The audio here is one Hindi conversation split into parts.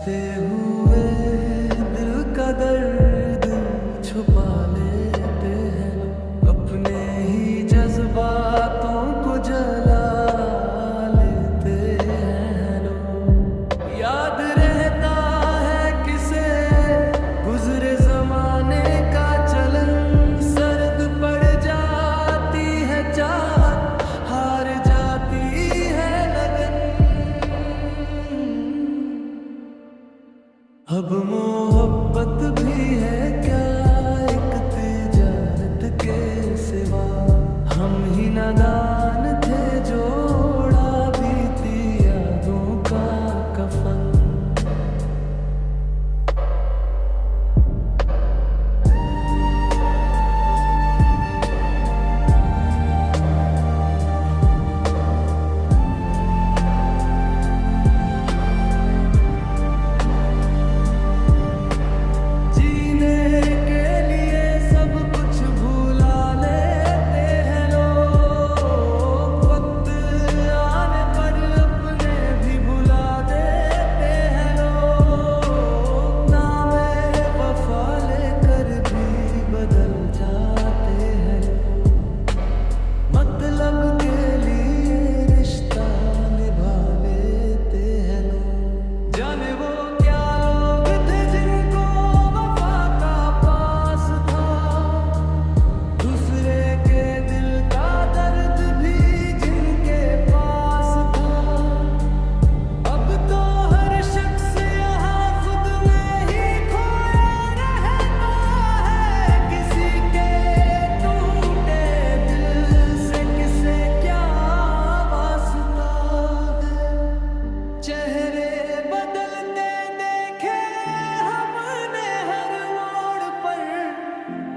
हंसते हुए दिल का दर्द छुपा लेते हैं लोग, अपने ही जज्बातों को जला लेते हैं लोग। याद रहता है किसे गुजरे जमाने का चलन, सर्द पड़ जाती है चाहत, हार जाती है लगन। अब मोहब्बत भी है क्या एक तिजारत के सिवा, हम ही नादान थे जोड़ा बीती यादों का कफन।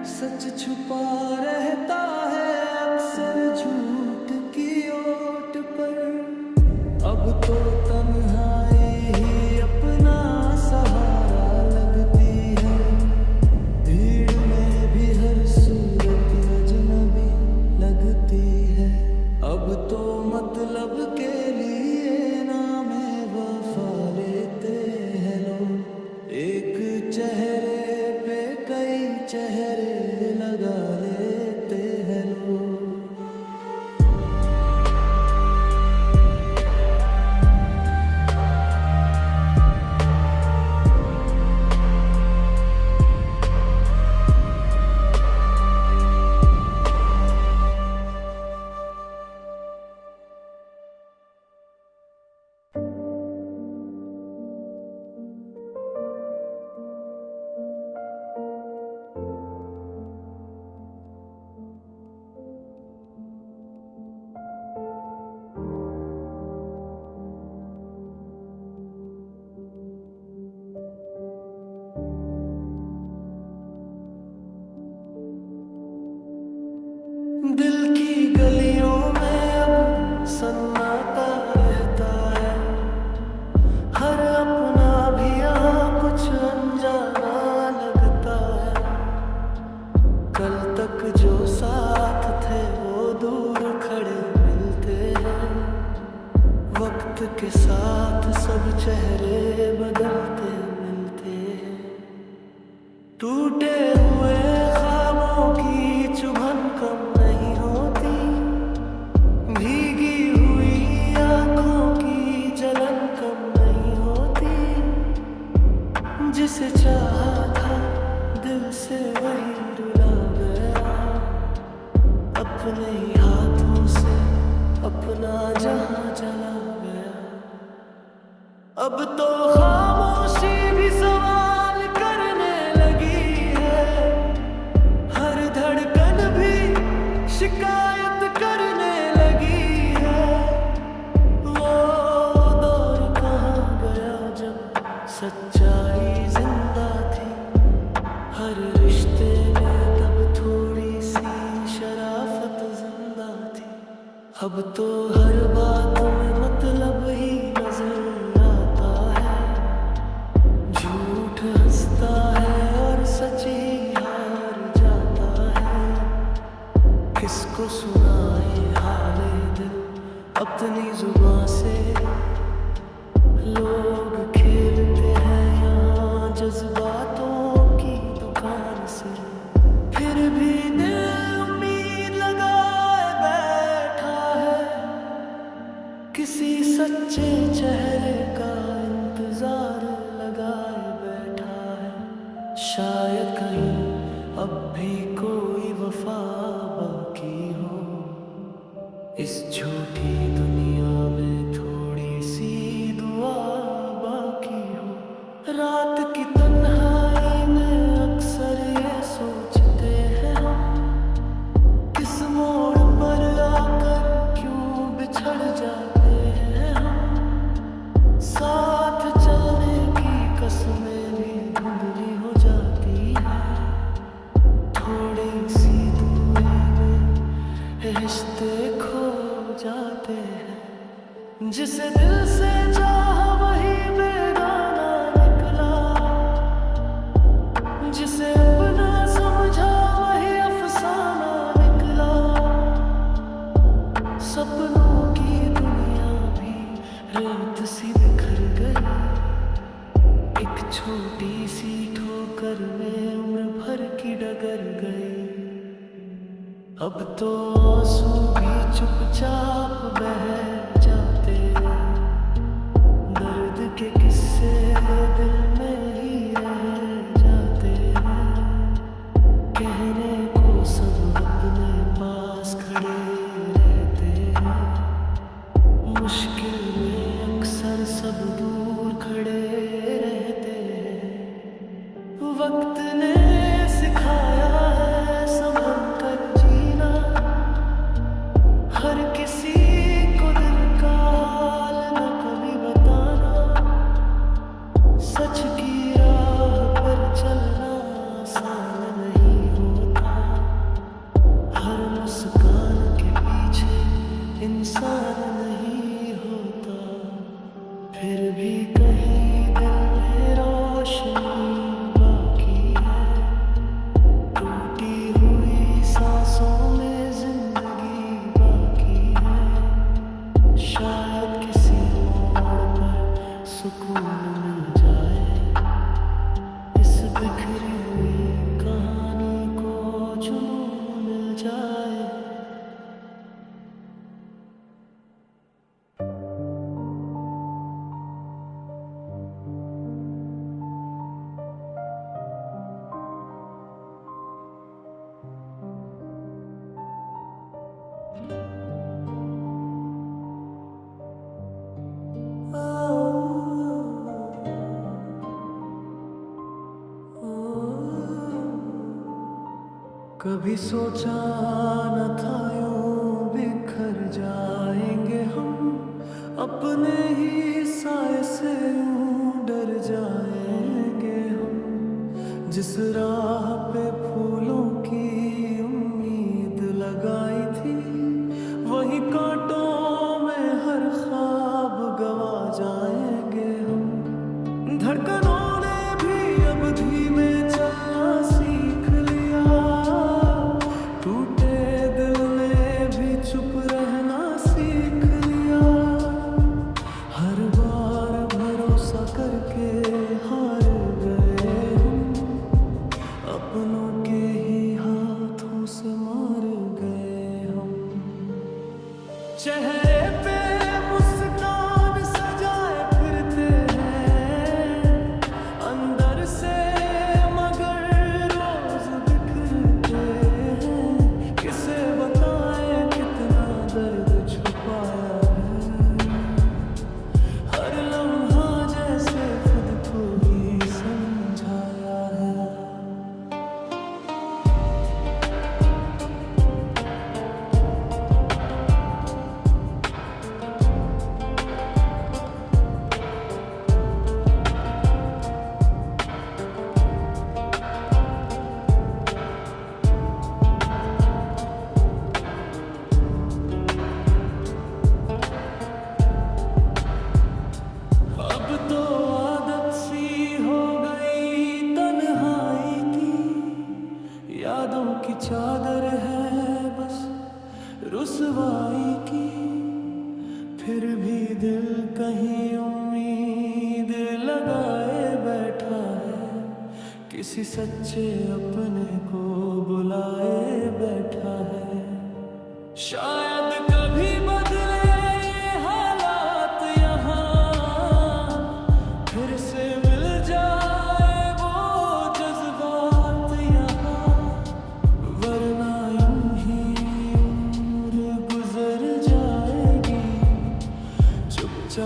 सच छुपा रहता है अक्सर झूठ की ओट पर, अब तो तन्हाई ही अपना सहारा लगती है, भीड़ में भी हर सूरत अजनबी लगती है। अब तो मतलब के लिए नाम वफा लेते हैं लोग, एक चेहरे पे कई चेहरे लगा लेते हैं लोग। दिल की गलियों में अब सन्नाटा रहता है, हर अपना भी यहाँ कुछ अनजाना लगता है। कल तक जो साथ थे वो दूर खड़े मिलते हैं, वक्त के साथ सब चेहरे बदलते मिलते हैं। टूटे हुए ख्वाबों की चुभन कम नहीं होती, भीगी हुई आंखों की जलन कम नहीं होती। जिसे चाहा था दिल से वही रुला गया, अपने ही हाथों से अपना जहां चला गया। अब तो खामोशी भी सवाल करने लगी है, हर धड़कन भी शिकायत करने लगी है। वो दौर कहाँ गया जब सच्चाई जिंदा थी, हर रिश्ते में तब थोड़ी सी शराफत जिंदा थी। अब तो हर बात में मतलब ही नजर आता है, झूठ हंसता है और सच ही हार जाता है। किसको सुनाए हाले दिल अपनी जुबां से, लोग खेलते हैं सच्चे चेहरे का इंतजार लगाए बैठा है। शायद कहीं अब भी कोई वफा बाकी हो, इस झूठी दुनिया में थोड़ी सी दुआ बाकी हो। रात की तन्हाई में अक्सर ये सोचते हैं हम, किस मोड़ पर आकर क्यों बिछड़ जाते हैं हम। साथ चलने की कसमें भी धुंधली हो जाती है, थोड़ी सी दूरी में रिश्ते खो जाते हैं। जिसे दिल से चाहा वही बेगाना निकला, जिसे अपना समझा वही अफसाना निकला। सपनों की दुनिया भी रेत सी बिखर गई, एक छोटी सी ठोकर में उम्र भर की डगर गई। अब तो आंसू भी चुपचाप बह जाते, दर्द के किस्से दिल में ही रह जाते। कहने को सब अपने पास खड़े रहते हैं, मुश्किल में अक्सर सब दूर खड़े रहते हैं। वक्त ने सिखाया है संभल कर जीना, हर किसी को दिल का हाल न कभी बताना। सच की राह पर चलना आसान नहीं होता, हर मुस्कान के पीछे इंसान नहीं होता। फिर भी कहीं दिल में रोशनी बाकी है, टूटी हुई सांसों में जिंदगी बाकी है। शायद किसी मोड़ पर सुकून मिल जाए, इस बिखरी हुई कहानी को जुनून मिल जाए। कभी सोचा न था यूं बिखर जाएंगे हम, अपने ही साए से यूं डर जाएंगे हम। जिस राह पे फूलों की उम्मीद लगाई थी, वही कांटों में हर ख्वाब गवा जाएंगे हम। धड़कनों ने भी अब धीमे चलना सीख लिया, टूटे दिल ने भी चुप रहना सीख लिया। हर बार भरोसा करके हार गए हम, अपनों के ही हाथों से मार गए हम। चेहरे पे मुस्कान सजाए फिरते हैं, अंदर से मगर रोज बिखरते हैं। किसे बताएं कितना दर्द छुपाया है, हर लम्हा जैसे खुद को ही समझाया है। अब तो आदत सी हो गई तन्हाई की, यादों की चादर है बस रुसवाई की। फिर भी दिल कहीं उम्मीद लगाए बैठा है, किसी सच्चे अपने को बुलाए बैठा है। शायद कभी बदले ये हालात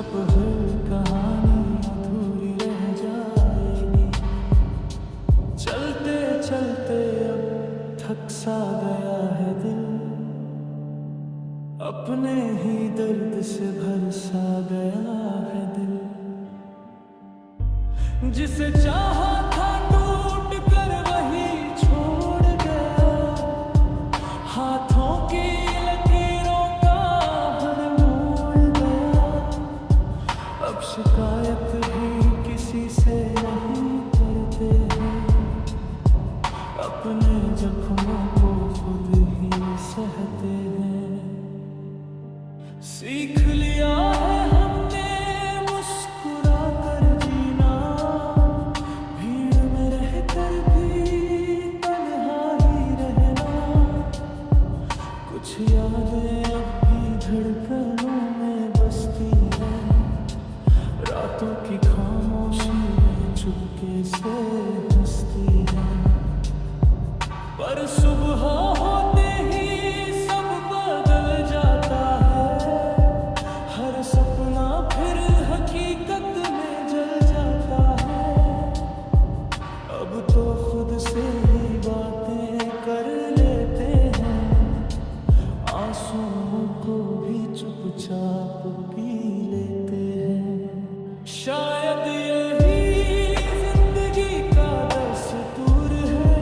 चुप हर कहानी अधूरी रह जाएगी। चलते चलते अब थक सा गया है दिल, अपने ही दर्द से भर सा गया है दिल। जिसे चाहा था टूट कर वही छोड़ गया, हाथों की लकीरों का हर मोड़ गया। अब शिकायत भी किसी से नहीं करते हैं, अपने जख्मों को खुद ही सहते हैं। सीख लिया है हमने मुस्कुरा कर जीना, भीड़ में रहकर भी तन्हा ही रहना। कुछ यादें अब भी धड़कनों में बसती हैं, रातों की खामोशी में चुपके से हंसती है। पर सुबह होते ही सब बदल जाता है, हर सपना फिर हकीकत में जल जाता है। अब तो खुद से ही बातें कर लेते हैं, आंसुओं को भी चुपचाप पी लेते हैं। शायद यही जिंदगी का दस्तूर है,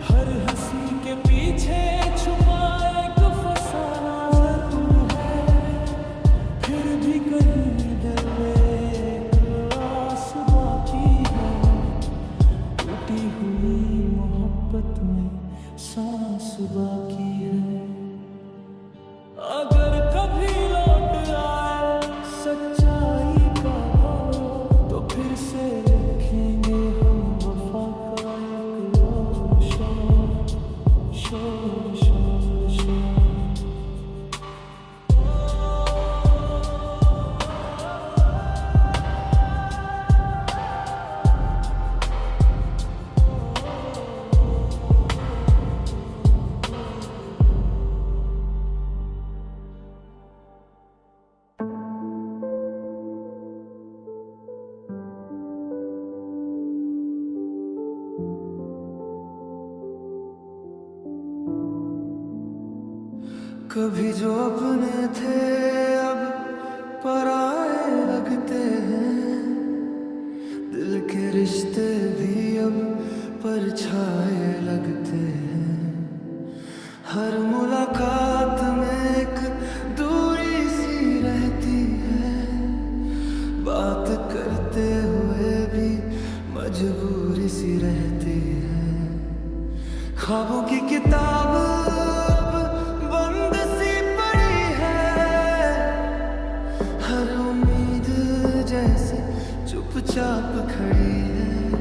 हर हंसी के पीछे छुपा एक फसाना जरूर है। फिर भी कहीं दिल में एक आस बाकी है, टूटी हुई मोहब्बत में सांस बाकी है। अगर कभी लौट आए सच्चाई का भाव, तो फिर से लिखेंगे हम वफा का एक और शेर, शेर, शेर, शेर। कभी जो अपने थे अब पराए लगते हैं, दिल के रिश्ते भी अब परछाए लगते हैं। हर मुलाकात में एक दूरी सी रहती है, बात करते हुए भी मजबूरी सी रहती है। ख्वाबों की किताब अब बंद सी पड़ी है, हर उम्मीद जैसे चुपचाप खड़ी है।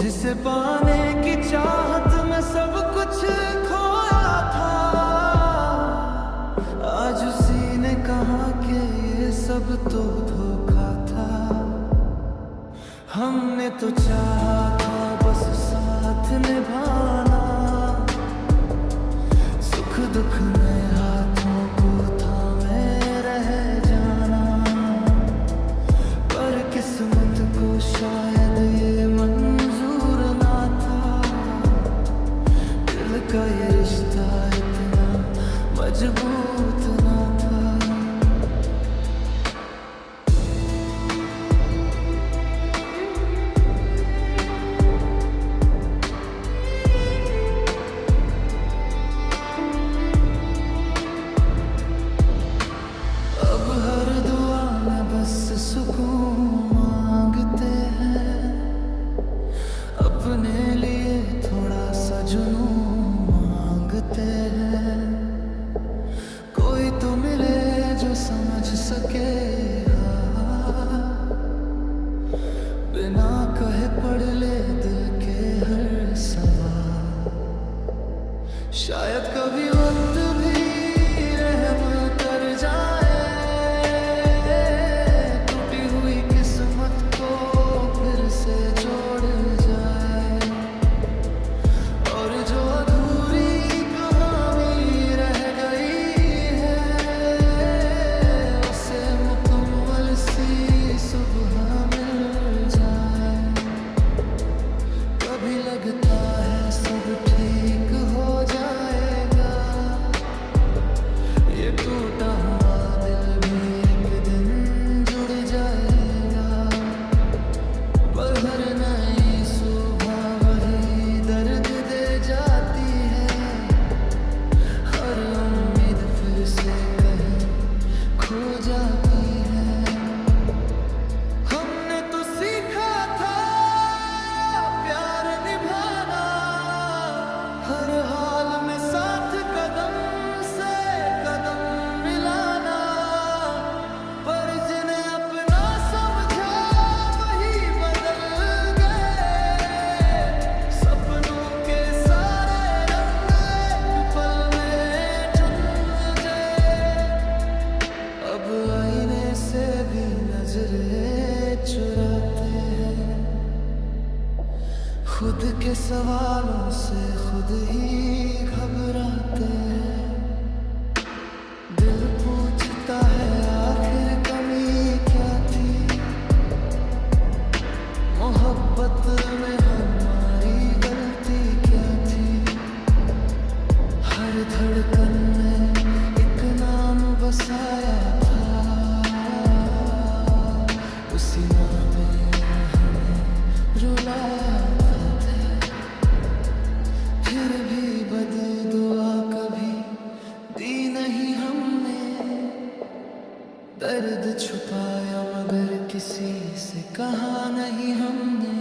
जिसे पाने की चाहत में सब कुछ खोया था, आज उसी ने कहा कि ये सब तो धोखा था। हमने तो चाहा था बस साथ निभाना, सुख दुख में हाथों को थामे रह जाना। पर किस्मत को शायद ये मंजूर ना था, दिल का ये रिश्ता इतना मजबूत ना था। सवालों से खुद ही घबराते हैं। दिल पूछता है आखिर कमी क्या थी मोहब्बत में, हमारी गलती क्या थी। हर धड़कन में एक नाम बसाया था, उसी नाम में हमें रुलाया था। फिर भी बददुआ कभी दी नहीं हमने, दर्द छुपाया मगर किसी से कहा नहीं हमने।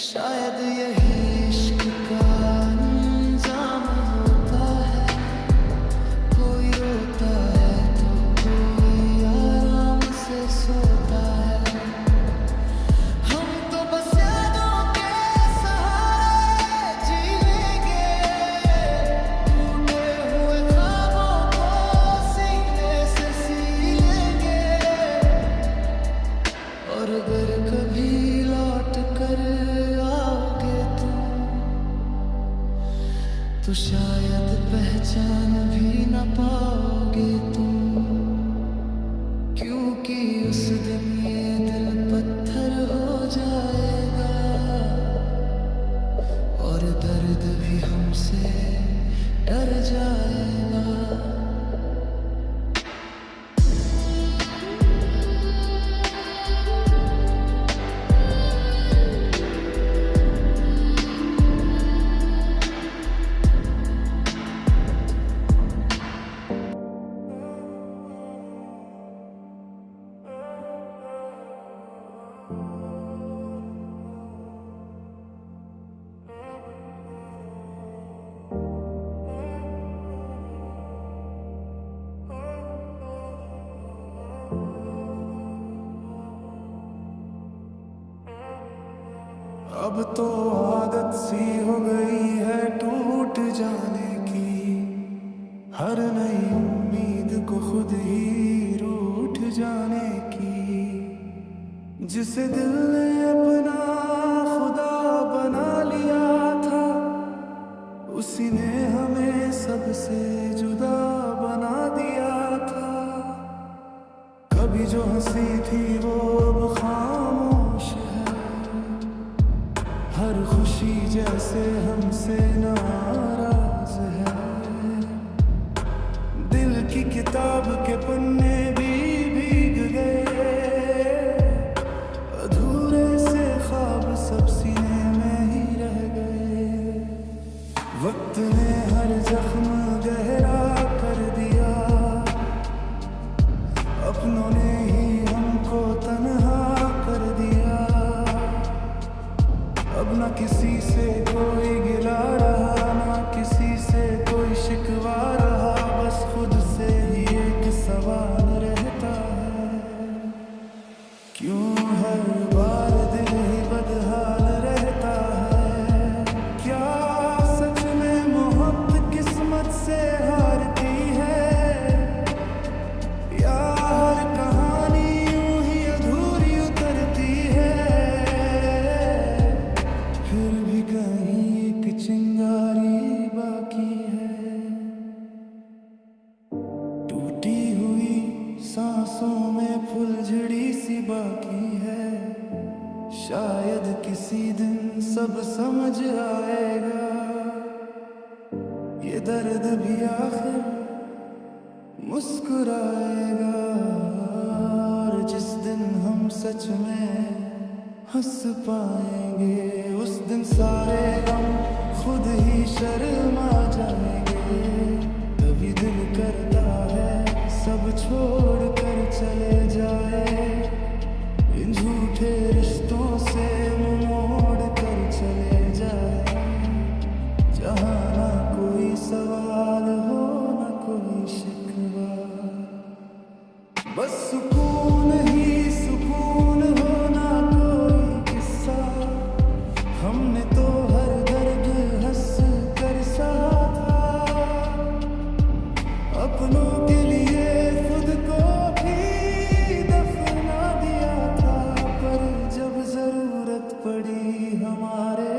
शायद यही इश्क का अंजाम होता है, कोई रोता है तो कोई आराम से सोता है। हम तो बस यादों के सहारे जी लेंगे, टूटे हुए ख्वाबों को सीने से सी लेंगे। और अगर कभी लौट कर आओगे तुम, तो शायद पहचान भी न पाओगे तुम, क्योंकि उस दिन ये दिल पत्थर हो जाएगा और दर्द भी हमसे डर जाएगा। अब तो आदत सी हो गई है टूट जाने की, हर नई उम्मीद को खुद ही रूठ जाने की। जिसे दिल ने अपना खुदा बना लिया था, उसी ने हमें सबसे जुदा बना दिया था। कभी जो हंसी थी वो अब खामोश है, हर खुशी जैसे हमसे नाराज है। दिल की किताब के पन्ने भी भीग गए, अधूरे से ख्वाब सब सीने में ही रह गए। वक्त ने हर जख्म गहरा कर दिया, अपनों ने ही हमको तन्हा कर दिया। अब ना किसी से कोई गिला रहा, ना किसी से कोई शिकवा रहा, बस खुद से ही एक सवाल रहता है, क्यों हर बार दिल ही बदहाल रहता है। क्या सच में मोहब्बत किस्मत से हारती है, या हर कहानी यूं ही अधूरी उतरती है। फिर भी कहीं एक चिंगारी बाकी है, टूटी हुई सांसों में फुलझड़ी सी बाकी है। शायद किसी दिन सब समझ आएगा, ये दर्द भी आखिर मुस्कुराएगा। और जिस दिन हम सच में हंस पाएंगे, उस दिन सारे हम खुद ही शर्मा जाएंगे। तभी दिल करता है सब छोड़ कर चले जाए, इन झूठे रिश्तों से मुंह मोड़ कर चले जाए। जहाँ ना कोई सवाल हो ना कोई शिकवा, बस सुकून ही सुकून हो, ना कोई किस्सा। हमने तो हर दर्द हंस कर सहा था, अपनों के लिए खुद को भी दफना दिया था। पर जब जरूरत पड़ी हमारे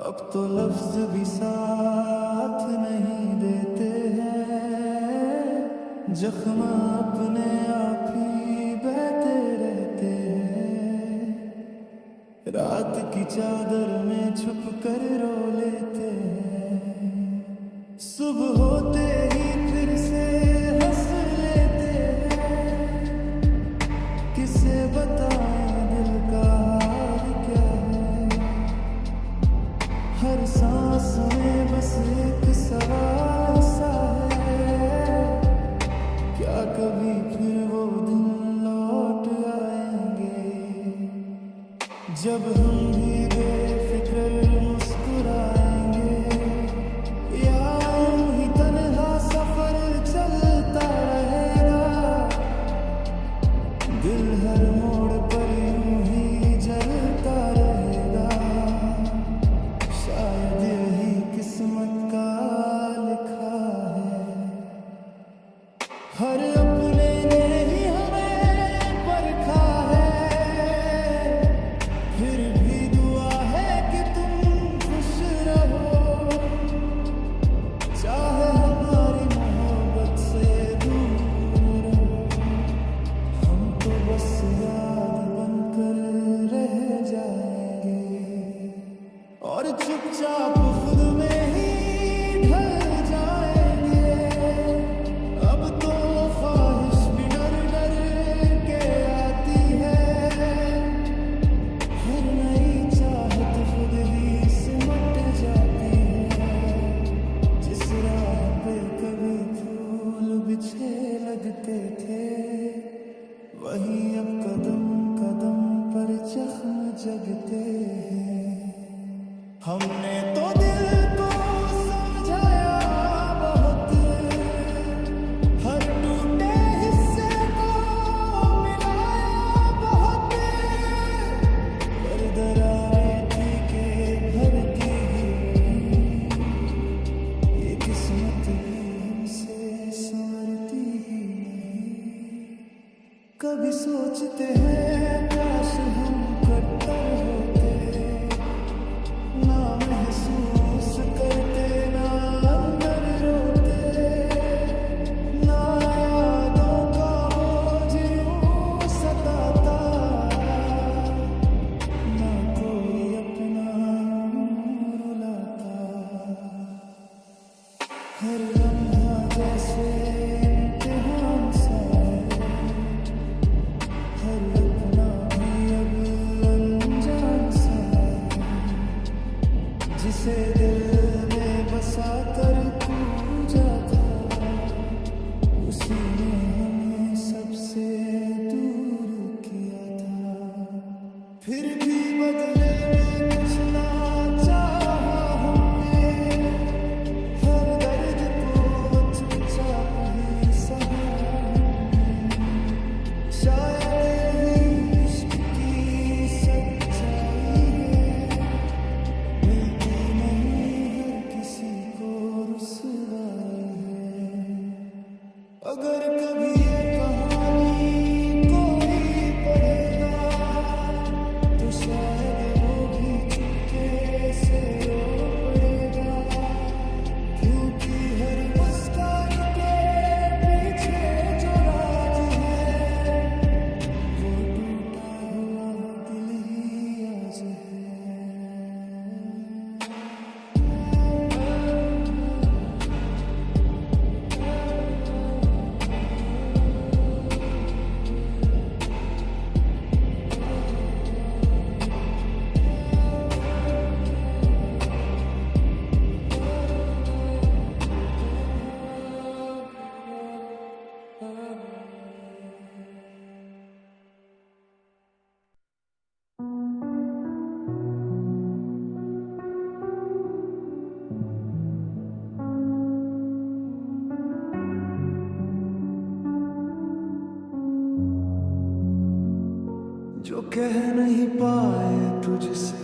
अब तो लफ्ज भी साथ नहीं देते हैं, जख्म अपने आप ही बहते रहते हैं। रात की चादर में छुप कर रो लेते हैं, सुबह होते ही फिर से हंस लेते हैं। किसे बताएं दिल का हाल क्या है, हर सांस में बस एक सवाल सा है, क्या कभी फिर वो दिन लौट आएंगे जब हम भी बेफिक्र मुस्कुराएंगे, या यूं ही तन्हा सफर चलता रहेगा। दिल हर मोड़ पर यूं ही जलता रहेगा, शायद यही किस्मत का लिखा है। हर अपने ने ही हमें परखा है, फिर भी दुआ है कि तुम खुश रहो, चाहे हमारी मोहब्बत से दूर रहो। हम तो बस याद बनकर रह जाएंगे और चुपचाप खुद में ही ढल जाएंगे। अब तो ख्वाहिश भी डर डर के आती है, हर नई चाहत खुद ही सिमट जाती है। जिस राह पे कभी फूल बिछे लगते थे, वही अब कदम कदम पर जख्म जगते हैं। हमने तो दिल को समझाया बहुत, हर टूटे हिस्से को मिलाया बहुत, पर दरारें थी के भरती ही, ये किस्मत भी हमसे संवरती ही नहीं। कभी सोचते हैं काश हम कट्टर होते, ना महसूस करते ना अंदर रोते, ना यादों का बोझ यूं सताता, ना कोई अपना यूं रुलाता। हर लम्हा जैसे इम्तिहान सा है, हर अपना भी अब अनजान सा है, जिसे दिल में बसा कर पूजा था, उसी ने हमें सबसे दूर किया था। फिर भी बदले में कुछ ना चाहा हमने, हर दर्द को चुपचाप ही सहा हमने। शायद यही इश्क की सच्चाई है, मिलती नहीं हर किसी को रुसवाई है। अगर कभी ये कहानी कोई पढ़ेगा, तो शायद वो भी चुपके से रो पड़ेगा, क्योंकि हर मुस्कान के पीछे जो राज है, वो टूटा हुआ दिल ही आज है। जो कह नहीं पाए तुझसे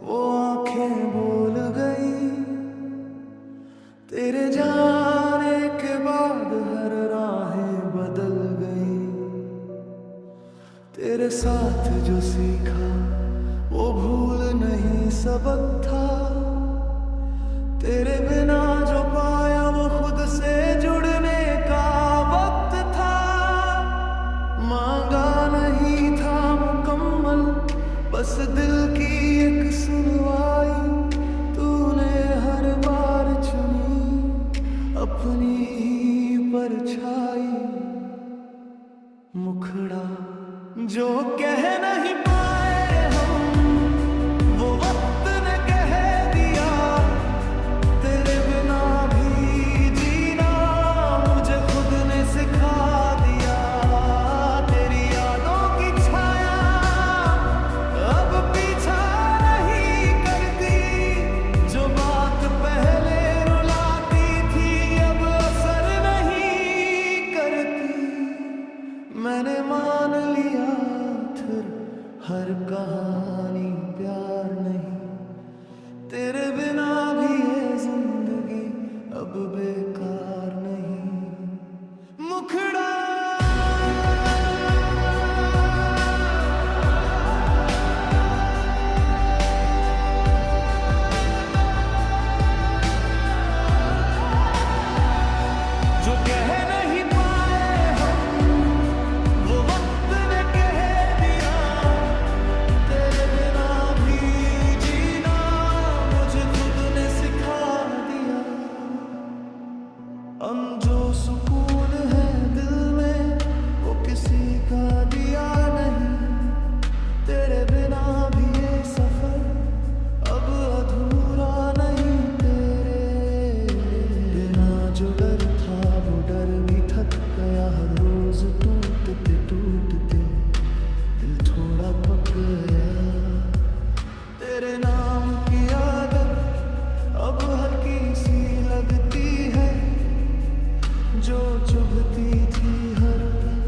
वो आंखें बोल गई, तेरे जाने के बाद हर राहें बदल गई। तेरे साथ जो सीखा वो भूल नहीं सबक था, तेरे बिना जो पाया वो खुद से जुड़ने का वक्त था। मांगा नहीं था मुकम्मल, बस दिल की एक सुनवाई। तूने हर बार चुनी अपनी ही परछाई। मुखड़ा जो कह नहीं पाए हम, वो वक्त ने कह दिया। तेरे बिना भी जीना मुझे खुद ने सिखा दिया। तेरी यादों की छाया अब पीछा नहीं करती। जो बात पहले रुलाती थी अब असर नहीं करती। मैंने मान लिया फिर हर कहानी प्यार नहीं। तेरे बिना भी ये जिंदगी अब बेकार नहीं। मुखड़ा जो कह नहीं पाए हम, वो वक्त ने कह दिया। तेरे बिना भी जीना मुझे खुद ने सिखा दिया। जो सुकून है दिल में वो किसी का दिया नहीं। तेरे बिना भी ये सफर अब अधूरा नहीं। तेरे बिना जो डर था वो डर भी थक गया। हर रोज टूटते टूटते दिल थोड़ा पक गया। तेरे नाम की आदत अब हल्की सी लगती है। जो चुभती थी हर पल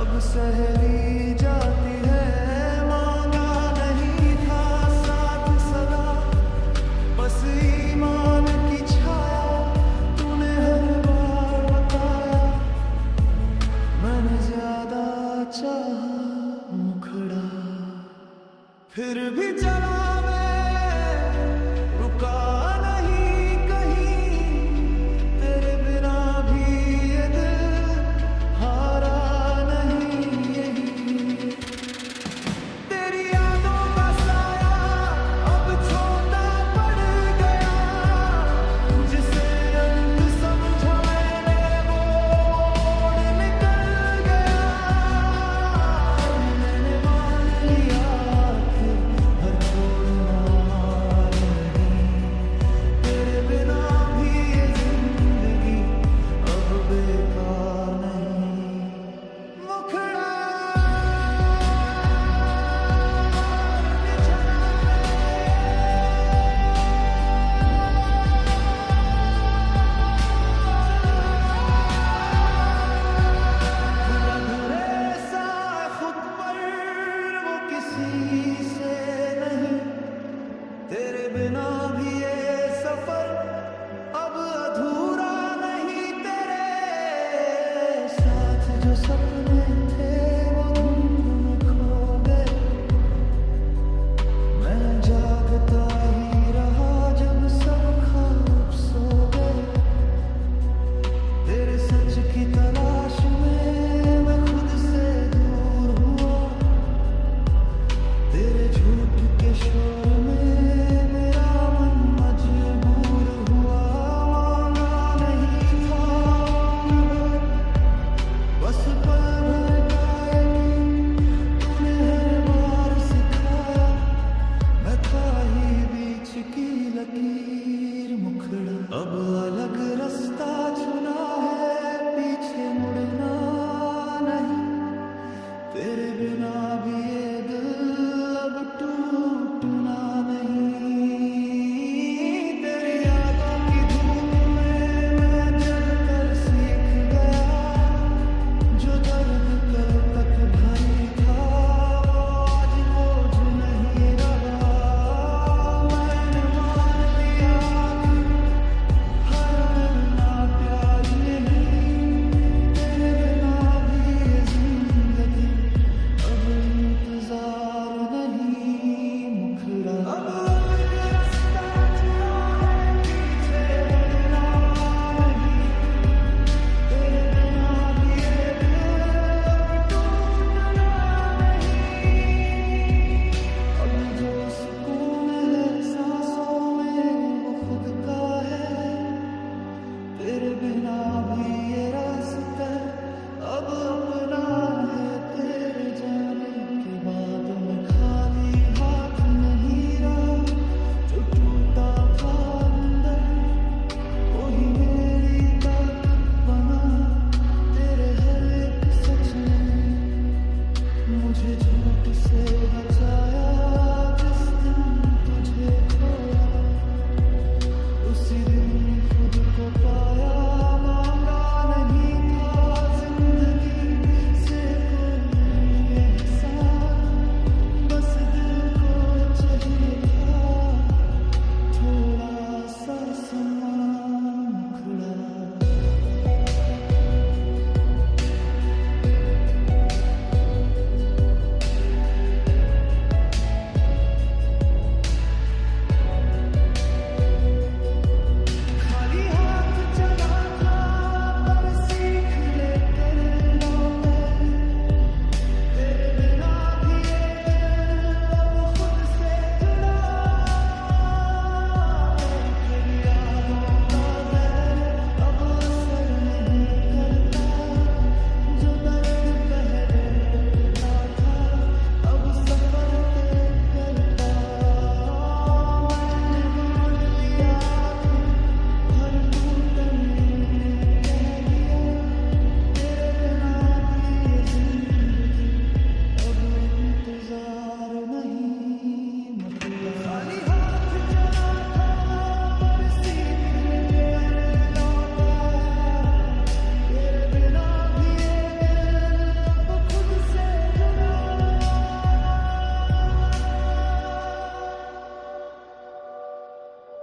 अब सहली जाती है। मांगा नहीं था साथ सदा, बस ईमान की छाया। तूने हर बार बताया मैंने ज्यादा चाहा। मुखड़ा फिर भी चला मैं, रुका नहीं कहीं। तेरे बिना भी ये दिल हारा नहीं यही। तेरी यादों का साया अब छोटा पड़ गया। जिसे अंत समझा मैंने वो मोड़ निकल गया। मैंने मान लिया फिर हर छोड़ना नहीं। तेरे बिना भी ये जिंदगी अब बेकार नहीं। मुखड़ा सा खुद पर वो किसी से नहीं। तेरे बिना भी ये सफर अब अधूरा नहीं। तेरे साथ जो सपने थे वो धुंध में खो गए। मैं जागता ही रहा जब सब ख्वाब सो गए। तेरे सच की तलाश में मैं खुद से दूर हुआ। तेरे झूठ के शोर में मेरा मन मजबूर हुआ। मांगा नहीं था मगर बस पल भर का यकीन तूने हर बार सिखाया। मैं था ही बीच की लकीर। मुखड़ा अब अलग रास्ता चुना है, पीछे मुड़ना नहीं। तेरे बिना भी ये दिल अब टूटना नहीं। तेरी यादों की धूप में मैं जलकर सीख गया। जो दर्द कल तक भारी था वो आज बोझ नहीं रहा। मैंने मान लिया हर मिलना प्यार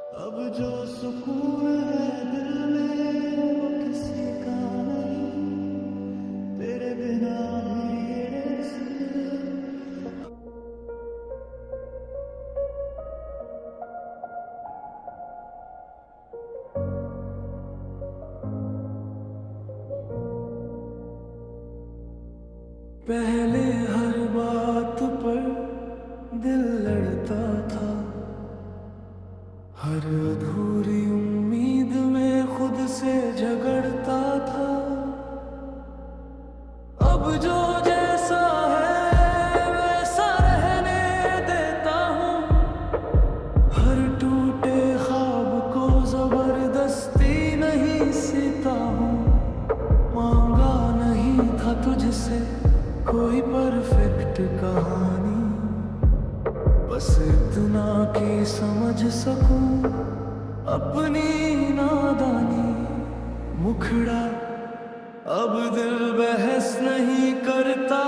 अब जो सुकून है दिल में वो किसी का नहीं, तेरे बिना भी ये पहले हर बात पर दिल लड़ता था, हर अधूरी उम्मीद में खुद से झगड़ता था। अब जो जैसा है वैसा रहने देता हूँ, हर टूटे ख्वाब को जबरदस्ती नहीं सीता हूँ। मांगा नहीं था तुझसे कोई परफेक्ट कहानी, बस इतना कि समझ सकूं अपनी नादानी। मुखड़ा अब दिल बहस नहीं करता,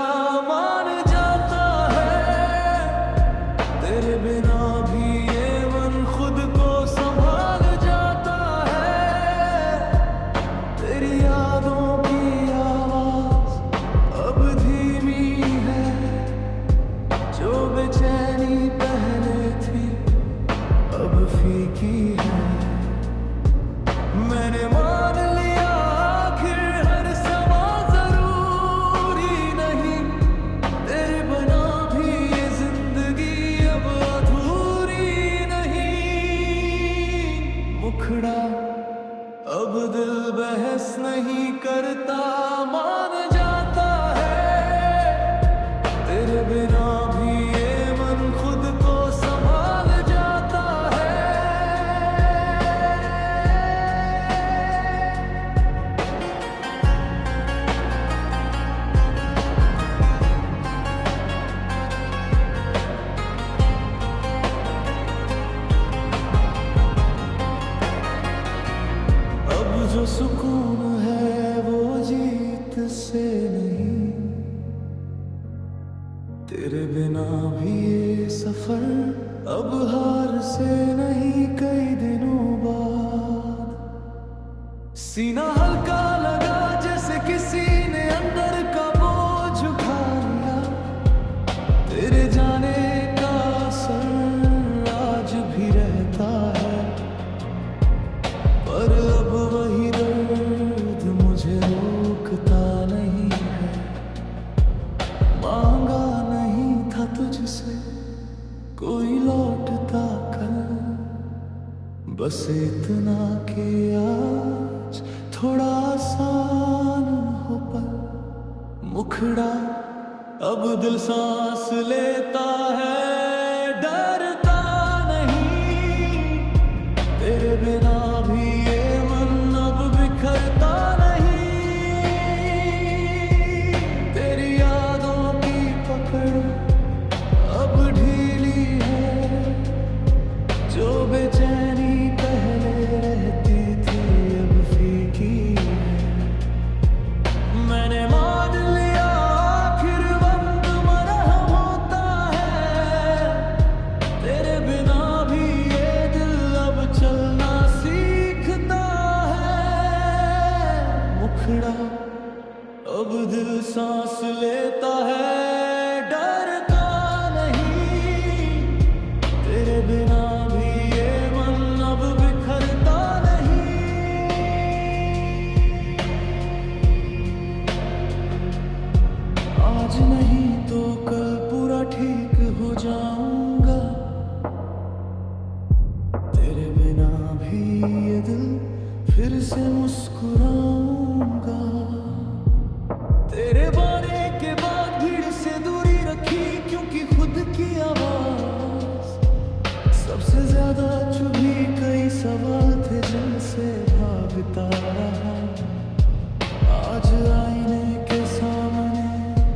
मान जाता है तेरे बिना भी ये मन खुद को संभाल जाता है। तेरी यादों की आवाज अब धीमी है, जो बेचैनी पहले थी अब फीकी है। मैंने मान लिया आखिर हर समा जरूरी नहीं, तेरे बना भी ये जिंदगी अब अधूरी नहीं। मुखड़ा अब दिल बहस नहीं करता, मान जाता है तेरे बिना भी ये मन खुद को संभाल जाता है। अब जो सुकून है वो जीत से नहीं, तेरे बिना भी ये सफर अब हार से नहीं। कई दिनों बाद सीना हल्का लगा, जैसे किसी ने अंदर का बोझ उठा लिया। तेरे जाने का असर आज भी रहता है, पर अब वही दर्द मुझे रोकता नहीं है। मांगा नहीं था तुझसे कोई लौटता कल, बस इतना कि आज थोड़ा आसान हो पल। मुखड़ा अब दिल सांस लेता है, डरता नहीं तेरे बिना भी ये मन अब बिखरता नहीं। तेरी यादों की पकड़ अब ढीली है, जो बेचैनी पहले रहती थी अब फीकी है। मैंने मान लिया आखिर वक्त मरहम होता है, तेरे बिना भी ये दिल अब चलना सीखता है। मुखड़ा अब दिल सांस लेता है, डरता नहीं तेरे बिना भी ये मन अब बिखरता नहीं। आज नहीं तो कल पूरा ठीक हो जाऊंगा, तेरे बिना भी ये दिल फिर से मुस्कुराऊंगा। तेरे बारे के बाद भीड़ से दूरी रखी, क्योंकि खुद की आवाज सबसे ज्यादा चुभी। कई सवाल थे जिनसे भागता रहा, आज आईने के सामने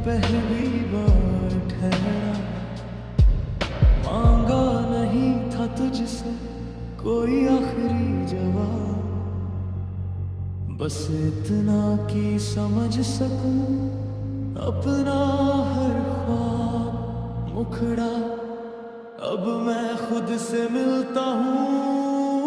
पहली बार ठहरा। मांगा नहीं था तुझसे कोई आखिरी जवाब, बस इतना कि समझ सकूं अपना हर ख्वाब। मुखड़ा अब मैं खुद से मिलता हूँ,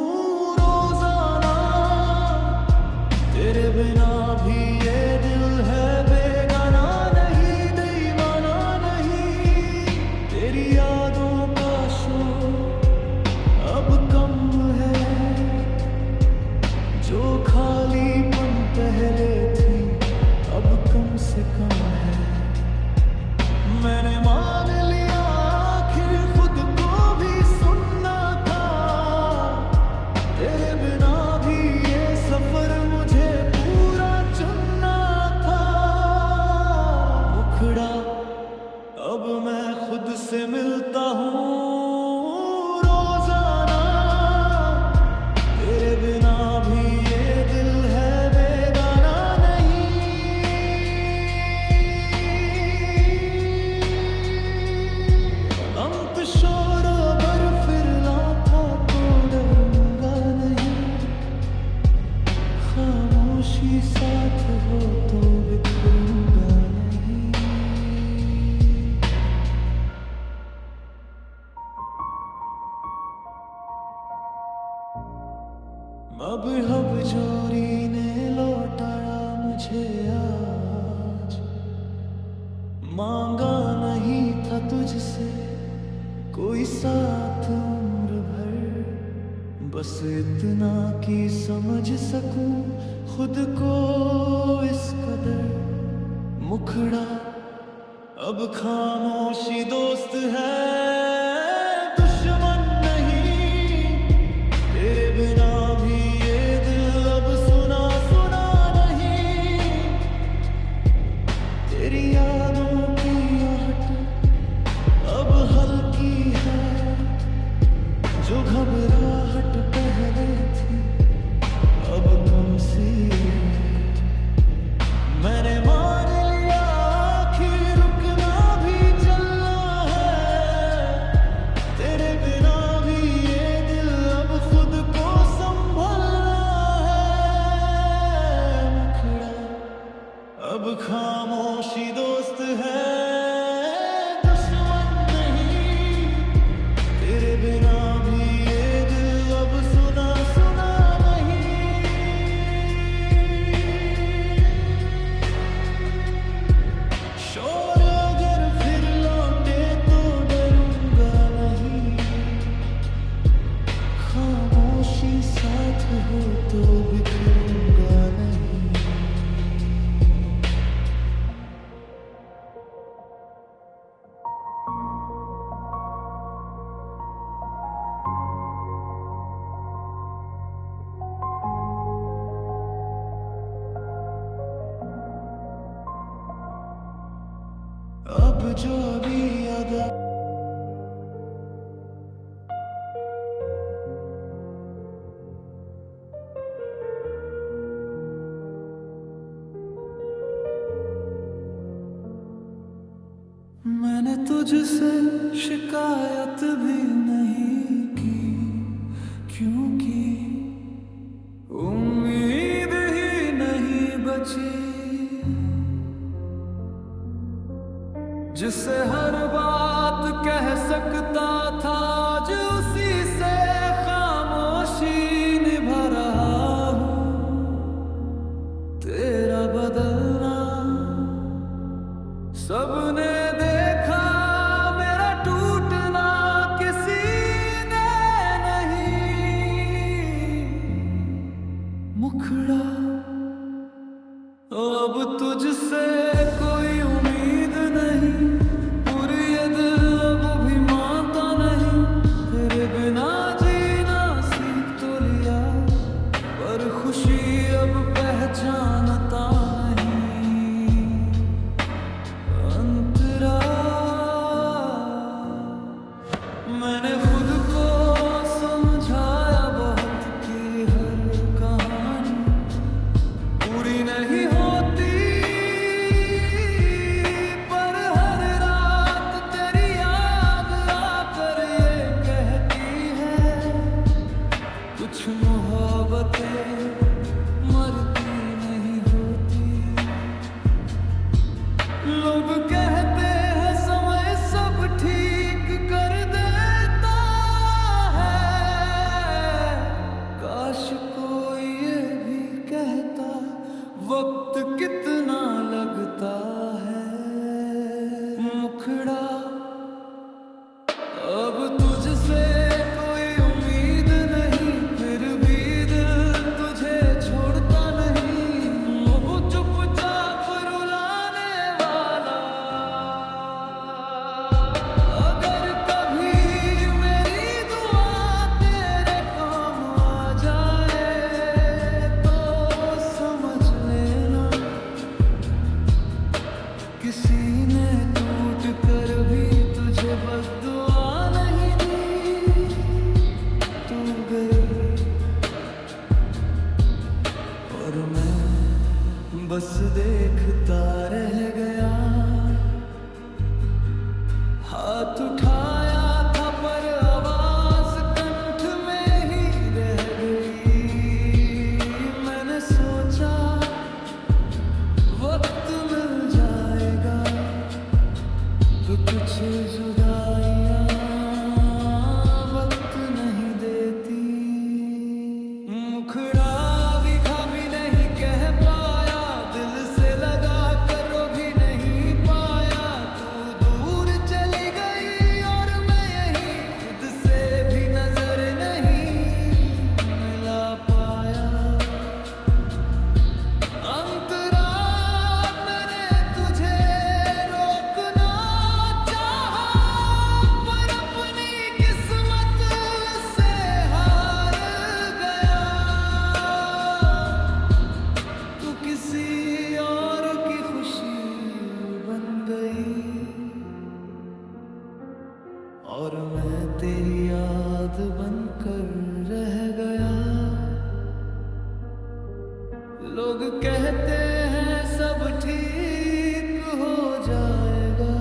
अब जोरी ने लौटाया मुझे आज, मांगा नहीं था तुझसे कोई साथ उम्र भर, बस इतना कि समझ सकूं खुद को इस कदर। मुखड़ा अब खामोशी दोस्त है, दुश्मन नहीं। तेरे बिना भी ये दिल अब सुना सुना नहीं। तेरी यादों की आहट अब हल्की है, जो घबराहट पहले थी अब कम सी है। मैंने मान लिया आखिर रुकना भी चलना है, तेरे बिना भी ये दिल अब खुद को संभलना है। मुखड़ा अब खामोशी दोस्त है, दुश्मन नहीं। तेरे बिना भी ये दिल अब सुना सुना नहीं। शोर अगर फिर लौटे तो डरूंगा नहीं, खामोशी साथ हो तो बिखरूंगा नहीं। अब जो भी याद मैंने तुझसे शिकायत भी नहीं की, क्योंकि उम्मीद ही नहीं बची जिससे हर बात कह सकता था। आज उसी से खामोशी निभा रहा हूँ। तेरा बदलना सबने देखा, मेरा टूटना किसी ने नहीं। मुखड़ा अब तुझसे कोई उम्मीद नहीं, पूरी ये दिल अब भी मानता नहीं। तेरे बिना जीना सीख तो लिया, पर खुशी अब पहचानता नहीं। अंतरा मैंने खुद को समझाया बहुत कि हर कहानी पूरी नहीं होती, पर हर रात तेरी याद आकर ये कहती है, कुछ मोहब्बतें मरती नहीं होती। लोग कहते हैं समय सब ठीक कर देता है, काश कोई ये भी कहता वक्त कितना लगता है। मुखड़ा अब तुझसे कोई उम्मीद नहीं, फिर भी दिल तुझे छोड़ता नहीं। वो चुपचाप रुलाने वाला, अगर कभी मेरी दुआ तेरे काम आ जाए तो समझ लेना, किसी ने टूट कर भी तुझे बद्दुआ नहीं दी। तू गई और मैं बस देखता रह गया। हाथ उठाया था पर आवाज कंठ में ही रह गई। मैंने सोचा वक्त मिल जाएगा तो कुछ जुदाइयां वक्त नहीं देती। मुखड़ा लोग कहते हैं सब ठीक हो जाएगा,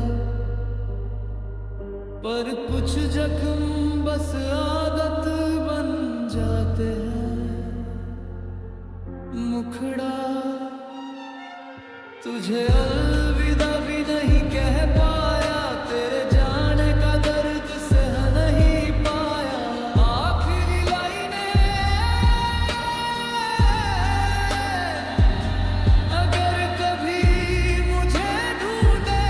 पर कुछ जख्म बस आदत बन जाते हैं। मुखड़ा तुझे अलविदा भी नहीं कह पाया, तेरे जाने का दर्द सह नहीं पाया। आखिरी लाइनें अगर कभी मुझे ढूंढे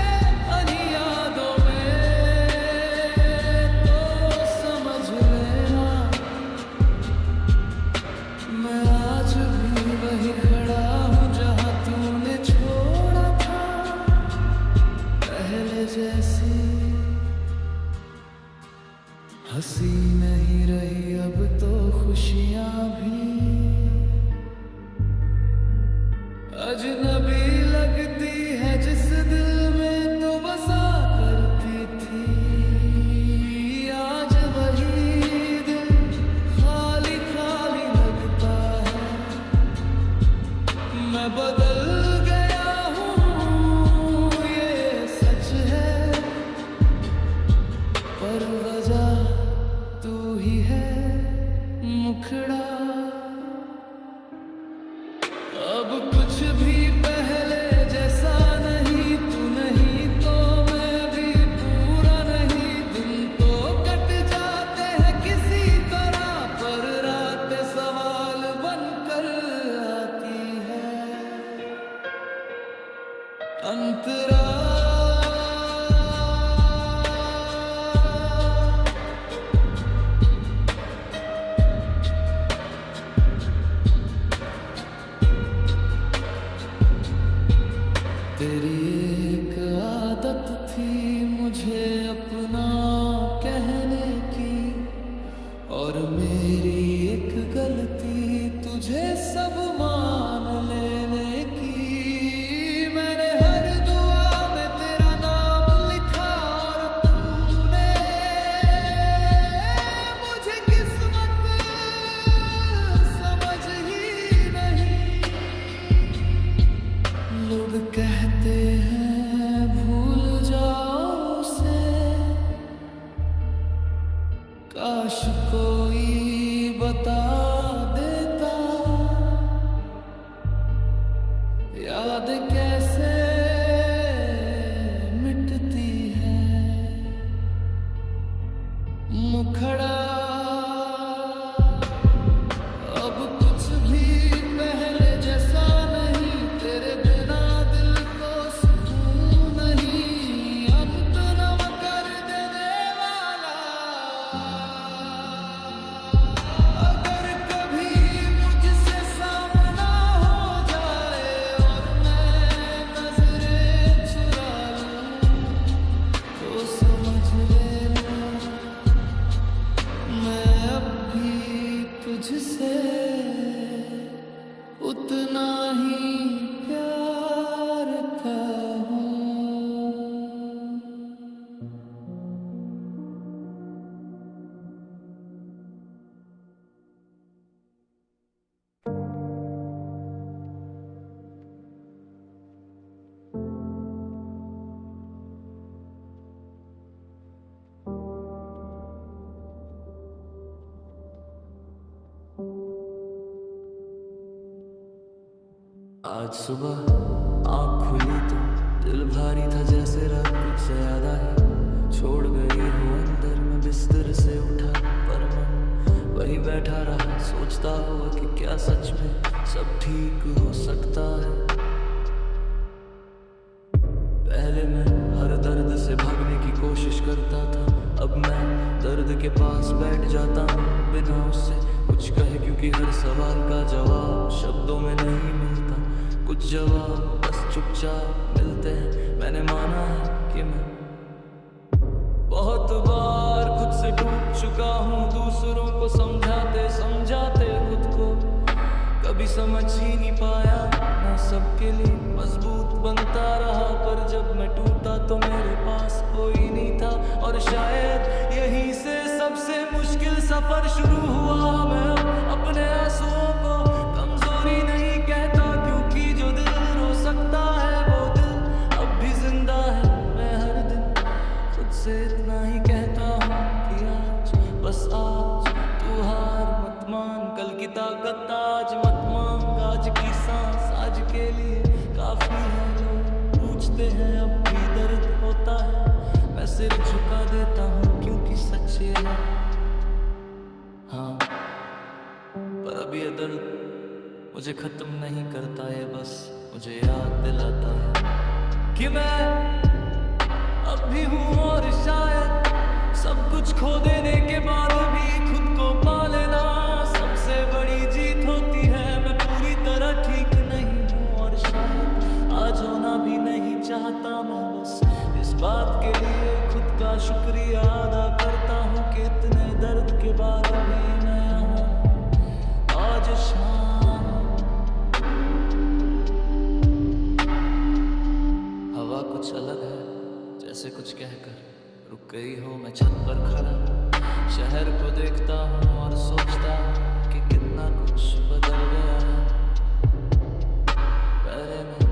अन्ही यादों में, तो समझ लेना मैं आज भी वही खड़ा हूँ जहाँ तूने छोड़ा था पहले जैसी। हंसी नहीं रही अब तो खुशियाँ भी अजनबी लगती है जिस दिल में तो बसा करती थी। आज वही दिल खाली खाली लगता है। मैं बदल गया हूँ ये सच है, पर वजह तू ही है। मुखड़ा अब कुछ भी पहले जैसा नहीं, तू नहीं तो मैं भी पूरा नहीं। दिन तो कट जाते हैं किसी तरह, पर रात सवाल बनकर आती है। अंतरा तेरी एक आदत थी मुझे अपना कहने की, और मेरी एक गलती तुझे सब मान लेने की। मैंने हर दुआ में तेरा नाम लिखा, और तूने मुझे किस्मत समझ ही नहीं। लोग कहते हैं भूल जाओ उसे, काश कोई बता देता याद कैसे मिटती है। मुखड़ा अब कुछ भी पहले जैसा नहीं, तेरे बिना दिल को सुकून नहीं। अब तो नम कर देने वाला, अगर कभी मुझसे सामना हो जाए और मैं नजरें चुरा लूं, तो समझ लेना मैं अब भी तुझसे उतना ही प्यार का हूँ। आज सुबह आँख खुली तो दिल भारी था, जैसे रात कुछ ज्यादा ही छोड़ गई हो अंदर। मैं बिस्तर से उठा पर मन वही बैठा रहा, सोचता हुआ कि क्या सच में सब ठीक हो सकता है। पहले मैं हर दर्द से भागने की कोशिश करता था, अब मैं दर्द के पास बैठ जाता हूँ बिना उससे कुछ कहे, क्योंकि हर सवाल का जवाब शब्दों में नहीं मिलता। कुछ जवाब बस चुपचाप मिलते हैं। मैंने माना है कि मैं बहुत बार खुद से टूट चुका हूँ, दूसरों को समझाते समझाते खुद को कभी समझ ही नहीं पाया। मैं सबके लिए मजबूत बनता रहा, पर जब मैं टूटा तो मेरे पास कोई नहीं था। और शायद यहीं से सबसे मुश्किल सफर शुरू हुआ। मैं अपने आंसुओं को कमजोरी नहीं कहता, कल की ताकत आज मत मांग, आज की सांस आज के लिए काफी है। लोग पूछते हैं अब भी दर्द होता है, मैं सिर झुका देता हूँ क्योंकि सच ये है। हाँ, पर अब ये दर्द मुझे खत्म नहीं करता है, बस मुझे याद दिलाता है कि मैं अब भी हूँ और शायद सब कुछ खो देने के बाद भी खुद को पा लेना सबसे बड़ी जीत होती है। मैं पूरी तरह ठीक नहीं हूँ और शायद आज होना भी नहीं चाहता, मैं बस इस बात के लिए खुद का शुक्रिया अदा करता हूँ कि इतने दर्द के बाद भी मैं यहाँ आज शाम। हवा कुछ अलग है, जैसे कुछ कहकर रुक गई हो। मैं छत पर खड़ा शहर को देखता हूँ और सोचता हूँ कि कितना कुछ बदल गया है। पहले मैं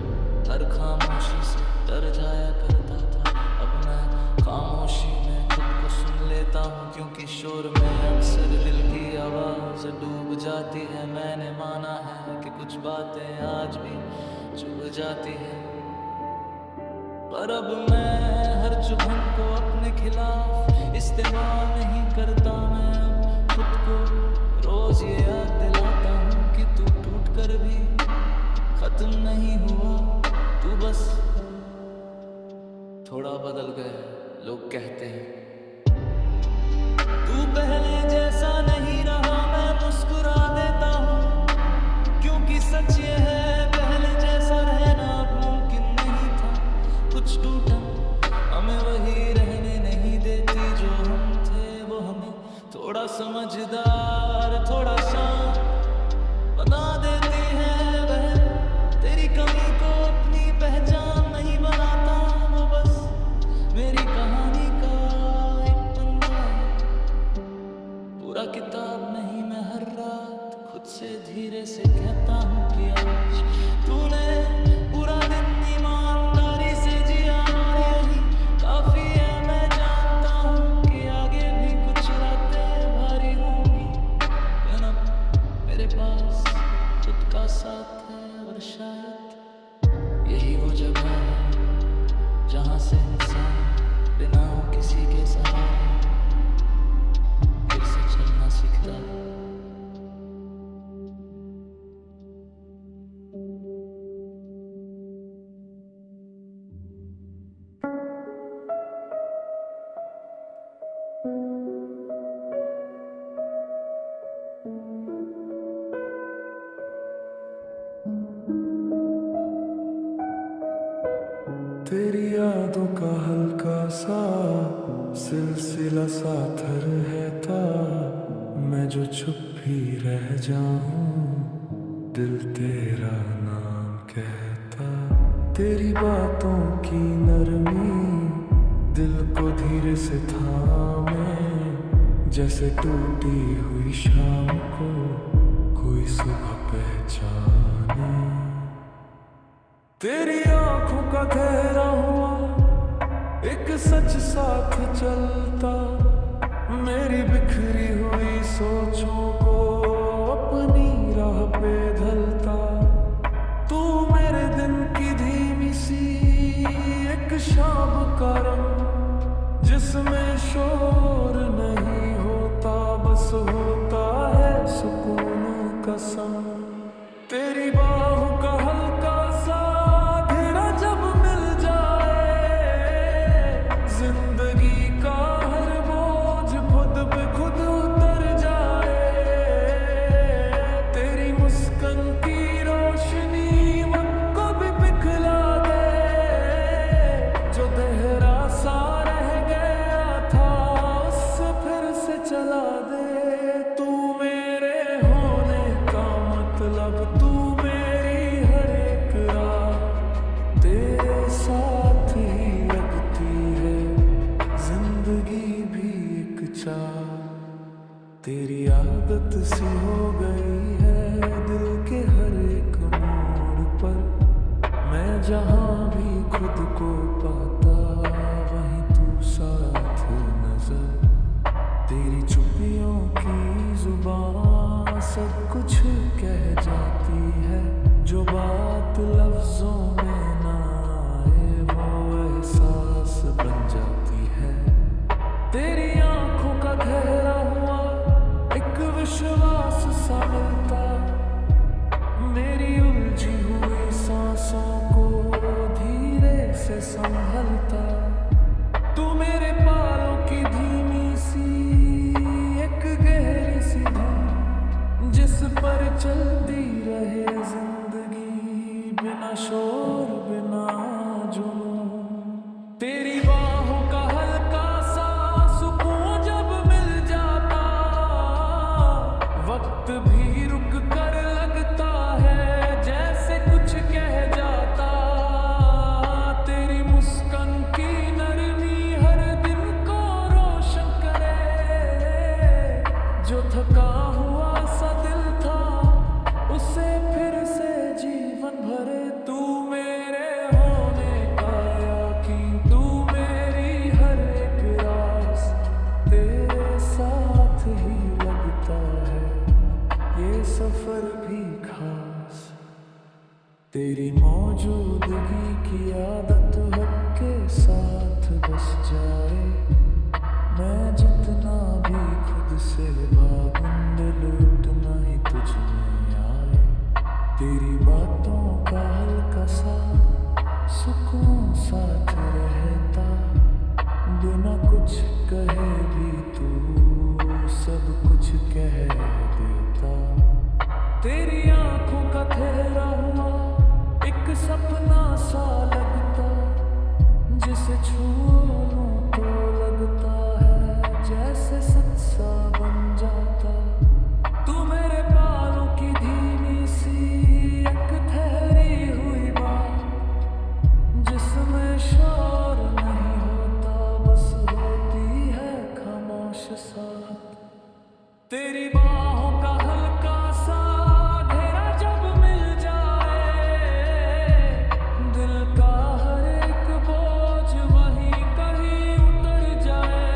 हर खामोशी से डर जाया करता था, अब मैं खामोशी में खुद को सुन लेता हूँ क्योंकि शोर में अक्सर दिल की आवाज डूब जाती है। मैंने माना है कि कुछ बातें आज भी चुभ जाती है, पर अब मैं हर चुभन को अपने खिलाफ इस्तेमाल नहीं करता। मैं अब खुद को रोज ये याद दिलाता हूँ कि तू टूट कर भी खत्म नहीं हुआ, तू बस थोड़ा बदल गया। लोग कहते हैं तू पहले जैसा नहीं रहा, मैं मुस्कुरा देता हूँ क्योंकि सच ये है पहले जैसा रहना अब मुमकिन नहीं था। कुछ टूटा हमें वही रहने नहीं देती जो हम थे, वो हमें थोड़ा समझदार थोड़ा शांत बना देती है। वह तेरी कमी को अपनी पहचान नहीं बनाता, वो बस मेरी कहानी का एक पन्ना है, पूरा किताब नहीं। मैं हर रात खुद से धीरे से कहता हूँ कि आज तूने पूरा दिन ईमानदारी से जिया और यही काफी है। मैं जानता हूँ कि आगे भी कुछ रातें भारी होंगी, लेकिन अब मेरे पास खुद का साथ है और शायद यही वो जगह है जहाँ से इंसान बिना किसी के सहारे फिर से चलना सीखता है। तेरी यादों का हल्का सा सिलसिला साथ रहता, मैं जो चुप भी रह जाऊं दिल तेरा नाम कहता। तेरी बातों की नरमी दिल को धीरे से थामे, जैसे टूटी हुई शाम को कोई सुबह पहचाने। तेरी आंखों का गहरा हुआ एक सच साथ चलता, मेरी बिखरी हुई सोचों को अपनी राह पे ढलता। तू मेरे दिन की धीमी सी एक शाम का रंग, जिसमें शोर नहीं होता बस होता है सुकून का संग। तेरी बाहों का हल्का सा घेरा जब मिल जाए, जिंदगी का हर बोझ खुद पे खुद उतर जाए। तेरी मुस्कान की रोशनी मन को भी पिघला दे, जो गहरा सा रह गया था उससे फिर से चला दे। तू मेरे होने का मतलब, तू मेरी हर एक राह तेरे साथ ही लगती है, जिंदगी भी एक चाह। तेरी आदत सी हो गई है दिल के हर एक मोड़ पर, मैं जहाँ भी खुद को पाता वहीं तू साथ नजर। तेरी चुप्पियों की जुबान सब कुछ कह जाती है, जो बात लफ्जों में ना आए वो एहसास बन जाती है। तेरी आंखों का गहरा हुआ एक विश्वास सा मिलता, मेरी उलझी हुई सांसों को धीरे से संभलता। तू मेरे पालों की धीमी सी एक गहरी सी धुन, जिस पर चलती रहे जिंदगी बिना शोर बिना जुनून। तेरी बाहों का हल्का सा सुकून जब मिल जाता, वक्त भी रुक कर लगता है जैसे कुछ कह जाता। तेरी मुस्कान की नरमी हर दिन को रोशन करे, जो थका हुआ सा दिल था उसे फिर से जीवन भरे। तू मेरे होने का यकीन, तू मेरी हर एक रास, तेरे साथ ही लगता है ये सफर भी खास। तेरी मौजूदगी की आदत हक के साथ बस जाए, मैं जितना भी खुद से भागूं दिल उतना ही तुझ में आए। तेरी बातों का हल्का सा सुकून साथ रहता, बिना कुछ कहे भी तू सब कुछ कह देता। तेरी आंखों का ठहरा हुआ एक सपना सा लगता, जिसे छू लूं तो लगता है जैसे सच सा बन जाता। तू मेरे बालों की धीमी सी एक ठहरी हुई बात, जिसमें शोर नहीं होता बस होती है खामोश साथ। तेरी बाहों का हल्का सा घेरा जब मिल जाए, दिल का हर एक बोझ वहीं कहीं उतर जाए।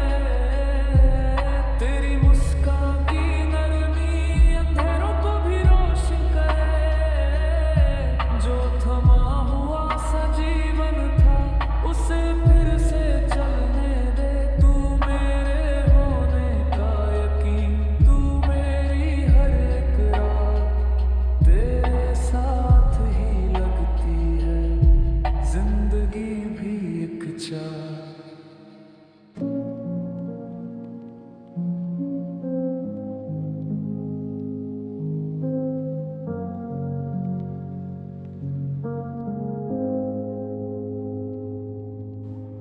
तेरी मुस्कान की नरमी अंधेरों को भी रोशन करे, जो थमा हुआ सा जीवन था उसे फिर से चलने दे। तू मेरे होने का यकीन, तू मेरी हर एक रात, तेरे साथ ही लगती है जिंदगी भी एक चाह।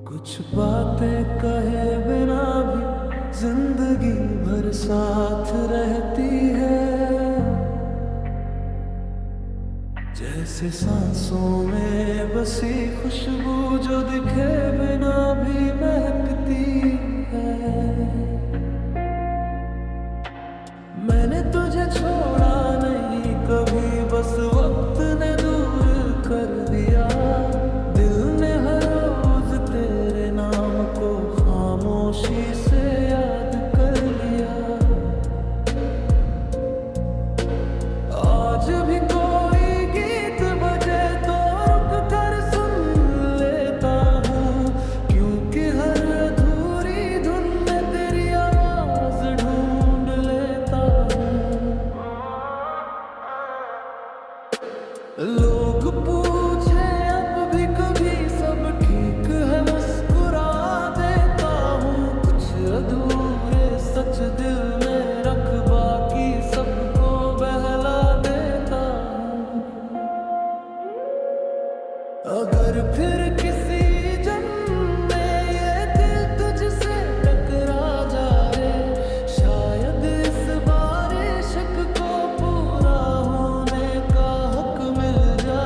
कुछ बातें कहे बिना भी जिंदगी भर साथ रहती है, जैसे सांसों में बसी खुशबू जो दिखे बिना भी महकती है। मैंने तुझे छोड़ा नहीं कभी, बस वक्त ने दूर कर दिया। दिल ने हर रोज तेरे नाम को खामोशी से याद कर लिया। आज भी कोई गीत बजे तो रुक कर सुन लेता हूँ, क्योंकि हर अधूरी धुन में तेरी आवाज ढूंढ लेता हूँ। लोग पूछे अब भी कभी सब ठीक है, मुस्कुरा देता हूँ। कुछ अधूरे सच दिल में रख बाकी सबको बहला देता हूँ। अगर फिर किसी जन्म में ये दिल तुझसे टकरा जाए, शायद इस बार इश्क को पूरा होने का हक मिल जाए।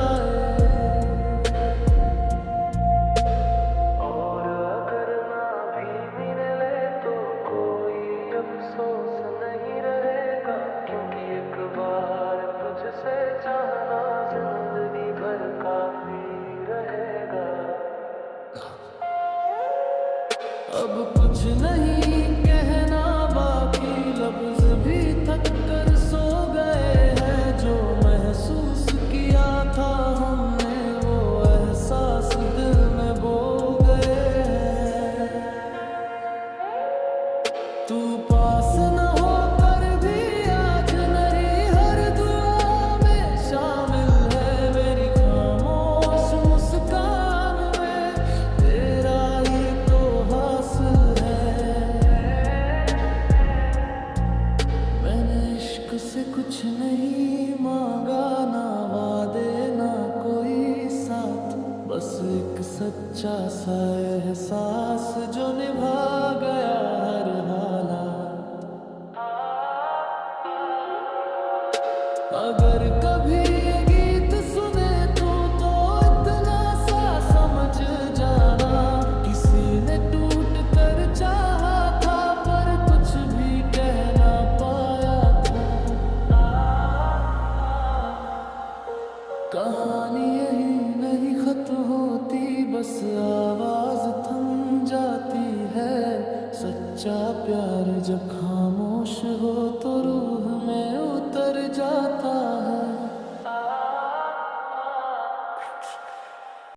कुछ नहीं मांगा, ना वादे ना कोई साथ, बस एक सच्चा सा एहसास जो निभा गया हर हालात। अगर कभी ये गीत सुने तो इतना सा समझ जाना, किसी ने टूट कर चाहा था पर कुछ भी कह ना पाया था। कहानी यही नहीं खत्म होती, बस